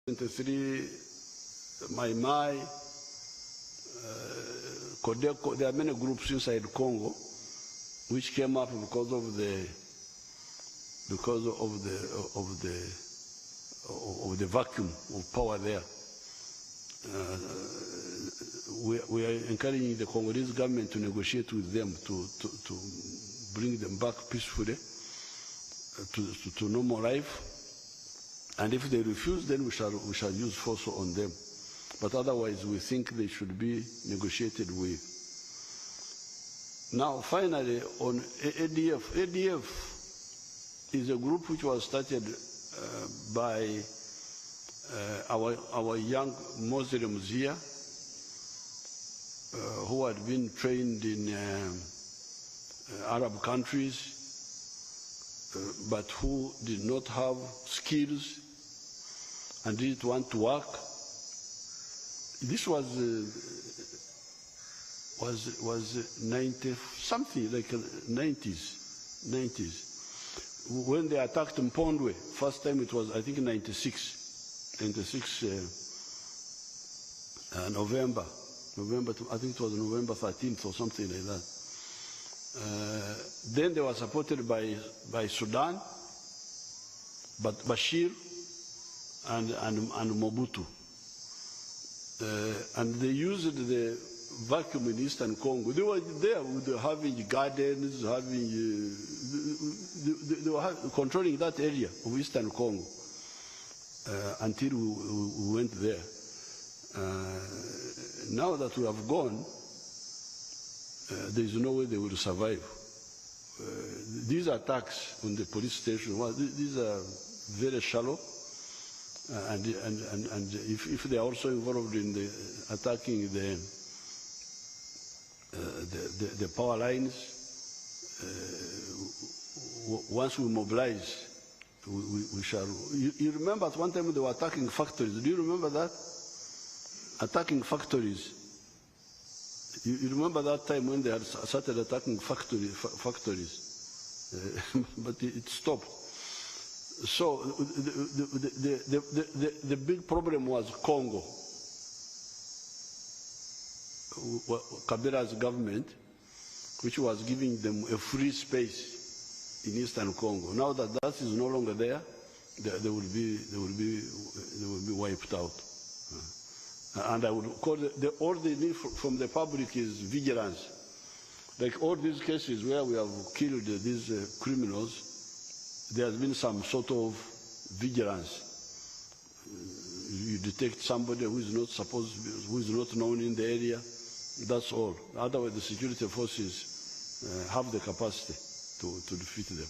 M23, MaiMai, CODECO, there are many groups inside Congo which came up because of the vacuum of power there. We are encouraging the Congolese government to negotiate with them to bring them back peacefully to normal life. And if they refuse, then we shall use force on them. But otherwise, we think they should be negotiated with. Now, finally, on ADF. ADF is a group which was started by our young Muslims here, who had been trained in Arab countries, but who did not have skills and didn't want to work. This was 90 something, like 90s. When they attacked Mpondwe, first time it was, I think, 96 November, I think it was November 13th or something like that. Then they were supported by Sudan, but Bashir and Mobutu. And they used the vacuum in Eastern Congo. They were there having gardens, they were controlling that area of Eastern Congo until we went there. Now that we have gone, there is no way they will survive. These attacks on the police station, well, these are very shallow, and if they are also involved in the attacking the power lines, once we mobilize, we shall. You remember at one time they were attacking factories. Do you remember that? Attacking factories. You remember that time when they had started attacking factories, but it stopped. So the big problem was Congo. Kabila's government, which was giving them a free space in Eastern Congo. Now that that is no longer there, they will be wiped out. And I would call all they need from the public is vigilance. Like all these cases where we have killed these criminals, there has been some sort of vigilance. You detect somebody who is not supposed, who is not known in the area, that's all. Otherwise, the security forces have the capacity to defeat them.